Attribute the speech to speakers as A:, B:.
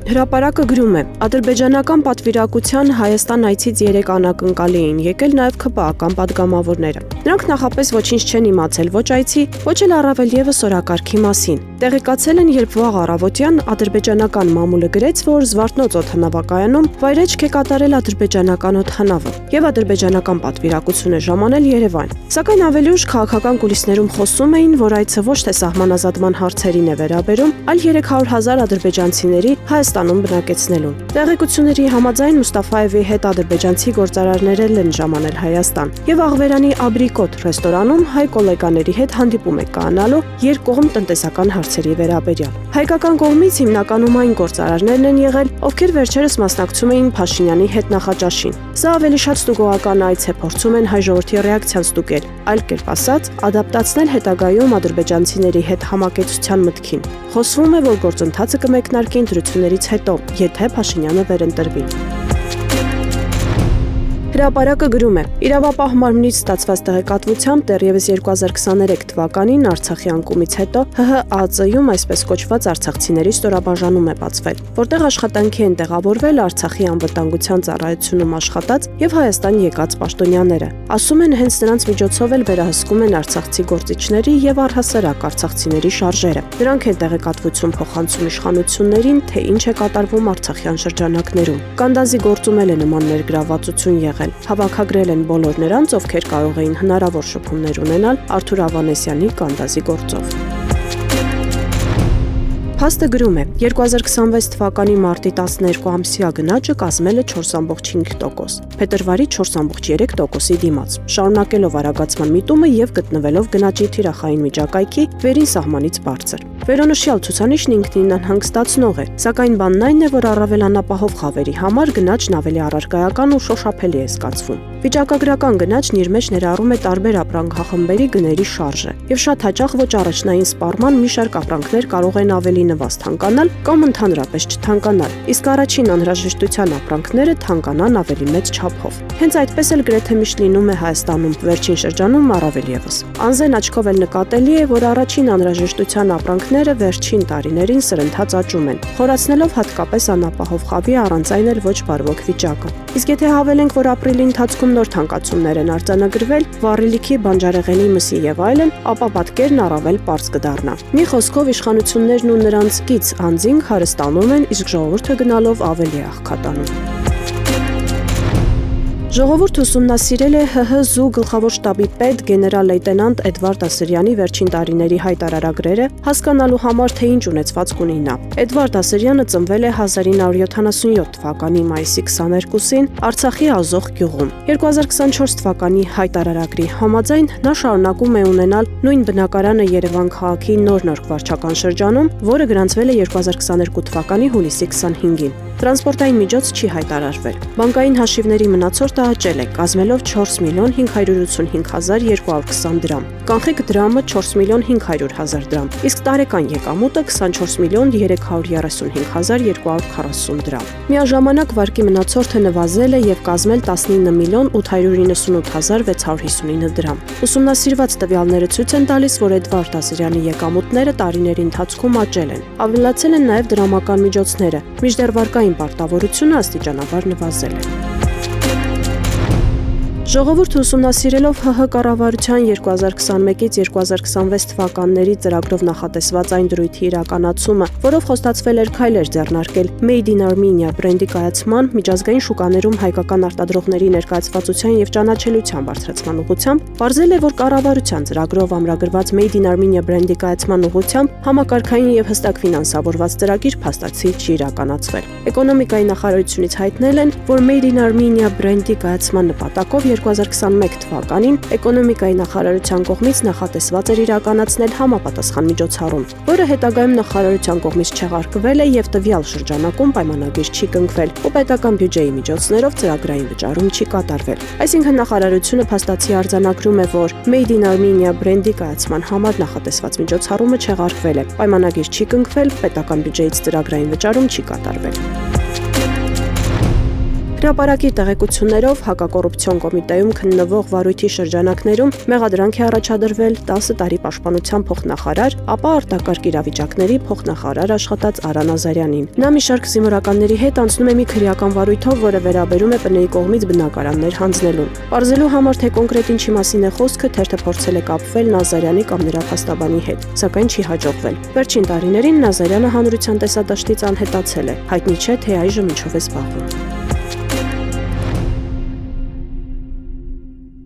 A: Հրապարակը գրում է. ադրբեջանական պատվիրակության Հայաստան այցից 3 անակնկալի էին եկել նաև ՔՊԱ-ական պատգամավորները։ Նրանք նախապես ոչինչ չեն իմացել ոչ այցի, ոչ էլ առավել ևս օրակարգի մասին։ Տեղեկացել են, երբ վաղ առավոտյան ադրբեջանական մամուլը գրեց, որ Զվարթնոց օդանավակայանում վայրէջք է կատարել ադրբեջանական օդանավը եւ ադրբեջանական պատվիրակությունը ժամանել Երևան։ Սակայն ավելի ուշ քաղաքական կուլիսներում խոսում էին, որ այցը ոչ թե սահմանազատման հարցերին է վերաբերում, այլ 300,000 ադրբեջանցիների Հայաստանում բնակեցնելուն։ Տեղեկությունների համաձայն Մուստաֆայևի հետ ադրբեջանցի գործարարներ են ժամանել Հայաստան եւ Աղվերանի Աբրիկոտ ռեստորանում հայ գոլեգաների հետ հանդիպում է կանալու երկկողմ տնտեսական հարցերի վերաբերյալ։ Հայկական կողմից հիմնականում այն գործարարներն են եղել, ովքեր վերջերս մասնակցում էին Փաշինյանի հետ նախաճաշին։ Սա ավելի շատ ստուգողական այց է, փորձում են հայ ժողովրդի ռեակցիան ստուգել, այլ կերպ ասած, ադապտացնել հետագայում ադրբեջանցիների հետ համակեցության մտքին։ Խոսվում է, որ գործընթացը կմեկնարկի ընտրություններից հետո, եթե Փաշինյանը վերընտրվի։ Հրապարակը գրում է. իրավապահ մարմնից ստացված տեղեկատվությամբ դեռևս 2023 թվականին Արցախի անկումից հետո ՀՀԱԾ-ում այսպես կոչված արցախցիների ստորաբաժանում է բացվել, որտեղ աշխատանքի են տեղավորվել Արցախի անվտանգության ծառայությունում աշխատած եւ Հայաստան եկած պաշտոնյաները։ Ասում են, հենց նրանց միջոցով էլ վերահսկում են արցախցի գործիչների եւ առհասարակ արցախցիների շարժերը։ Նրանք են տեղեկատվություն փոխանցում իշխանություններին, թե ինչ է կատարվում արցախյան շրջանակներում։ Կանդազի գործում էլ է նման ներգրավվածություն եղել։ Հավաքագրել են բոլոր նրանց, ովքեր կարող էին հնարավոր շփումներ ունենալ Արթուր Ավանեսյանի կանդազի գործով։ Փաստը գրում է. 2026 թվականի մարտի 12 ամսյա գնաճը կազմել է 4.5%, փետրվարի 4.3%-ի դիմաց, շարունակելով արագացման միտումը եւ գտնվելով գնաճի թիրախային միջակայքի վերին սահմանից բարձր։ Վերոնշյալ ցուցանիշն ինքնին անհանգստացնող է, սակայն բանն այն է, որ առավել անապահով խավերի համար գնաճն ավելի առարկայական ու շոշափելի է զգացվում։ Վիճակագրական գնաճն իր մեջ ներառում է տարբեր ապրանքախմբերի գների շարժը, եւ շատ հաճախ ոչ առաջնային սպառման մի շարք ապրանքներ կարող են ավելի նվազ թանկանալ կամ ընդհանրապես չթանկանալ, իսկ առաջին անհրաժեշտության ապրանքները թանկանան ավելի մեծ չափով։ Հենց այդպես էլ գրեթե միշտ լինում է Հայաստանում, վերջին շրջանում առավել ևս։ Անզեն աչքով էլ նկատելի է, որ առաջին անհրաժեշտության ապրանքները վերջին տարիներին սրընթաց աճում են, խորացնելով հատկապես անապահով խավի առանց այն էլ ոչ բարվոք վիճակը։ Իսկ եթե հավելենք, որ ապրիլի ընթացքում նոր թանկացումներ են արձանագրվել, վառելիքի, բանջարեղենի, մսի եւ այլն, ապա պատկերն առավել պարզ կդառնա։ Մի խոսքով իշխանություններն ու նրանց կից անձինք հարստանում են, իսկ ժողովուրդը գնալով ավելի է աղքատանում։ Ժողովուրդը ուսումնասիրել է ՀՀԶՈΥ գլխավոր շտաբի պետ գեներալ լեյտենանտ Էդվարդ Ասրյանի վերջին տարիների հայտարարագրերը, հասկանալու համար, թե ինչ ունեցվածք ունի նա։ Էդվարդ Ասրյանը ծնվել է 1977 թվականի մայիսի 22-ին Արցախի Ազոխ գյուղում։ 2024 թվականի հայտարարագրի համաձայն նա շարունակում է ունենալ նույն բնակարանը Երևան քաղաքի նոր վարչական շրջանում, որը գրանցվել է 2022 թվականի հուլիսի 25-ին։ Տրանսպորտային միջոց չի հայտարարվել։ Բանկային հաշիվների մնացորդը աճել է, կազմելով 4.585.220 դրամ։ Կանխիկ դրամը 4.500.000 դրամ, իսկ տարեկան եկամուտը 24.335.240 դրամ։ Միաժամանակ վարկի մնացորդը նվազել է եւ կազմել 19.898.659 դրամ։ Ուսումնասիրված տվյալները ցույց են տալիս, որ Էդվարդ Ասրյանի եկամուտները տարիների ընթացքում աճել են։ Ավելացել են նաեւ դրամական միջոցները, մինչդեռ վարկային պարտավորությունը աստիճանաբար նվազել է։ Ժողովուրդը ուսումնասիրելով ՀՀ կառավարության 2021-ից 2026 թվականների ծրագրով նախատեսված այն դրույթի իրականացումը, որով խոստացվել էր քայլեր ձեռնարկել Made in Armenia բրենդի կայացման, միջազգային շուկաներում հայկական արտադրողների ներկայացվածության եւ ճանաչելիության բարձրացման ուղղությամբ, պարզել է, որ կառավարության ծրագրով ամրագրված Made in Armenia բրենդի կայացման ուղղությամբ համակարգային եւ հստակ ֆինանսավորված ծրագիր փաստացի չի իրականացվել։ Էկոնոմիկայի նախարարությունից հայտնել են, որ Made in Armenia բրենդի կայացման նպատակով 2021 թվականին էկոնոմիկայի նախարարության կողմից նախատեսված էր իրականացնել համապատասխան միջոցառում, որը հետագայում նախարարության կողմից չեղարկվել է եւ տվյալ շրջանակում պայմանագիր չի կնքվել, ու պետական բյուջեի միջոցներով ծրագրային վճարում չի կատարվել։ Այսինքն նախարարությունը փաստացի արձանագրում է, որ Made in Armenia բրենդի կայացման համար նախատեսված միջոցառումը չեղարկվել է, պայմանագիր չի կնքվել, պետական բյուջեից ծրագրային վճարում չի կատարվել։ Հրապարակի տեղեկություններով հակակոռուպցիոն կոմիտեում քննվող վարույթի շրջանակներում մեղադրանք է առաջադրվել 10 տարի պաշտպանության փոխնախարար, ապա արտակարգ իրավիճակների փոխնախարար աշխատած Արա Նազարյանին։ Նա մի շարք զինվորականների հետ անցնում է մի քրեական վարույթով, որը վերաբերում է ՊՆ-ի կողմից բնակարաններ հանձնելուն։ Պարզելու համար, թե կոնկրետ ինչի մասին է խոսքը, թերթը փորձել է կապվել Նազարյանի կամ նրա փաստաբանի հետ, սակայն չի հաջողվել։ Վերջին տարիներին Նազարյանը հանրության տեսադաշտից անհետացել է, հայտնի չէ, թե այժմ ինչով է զբաղվում։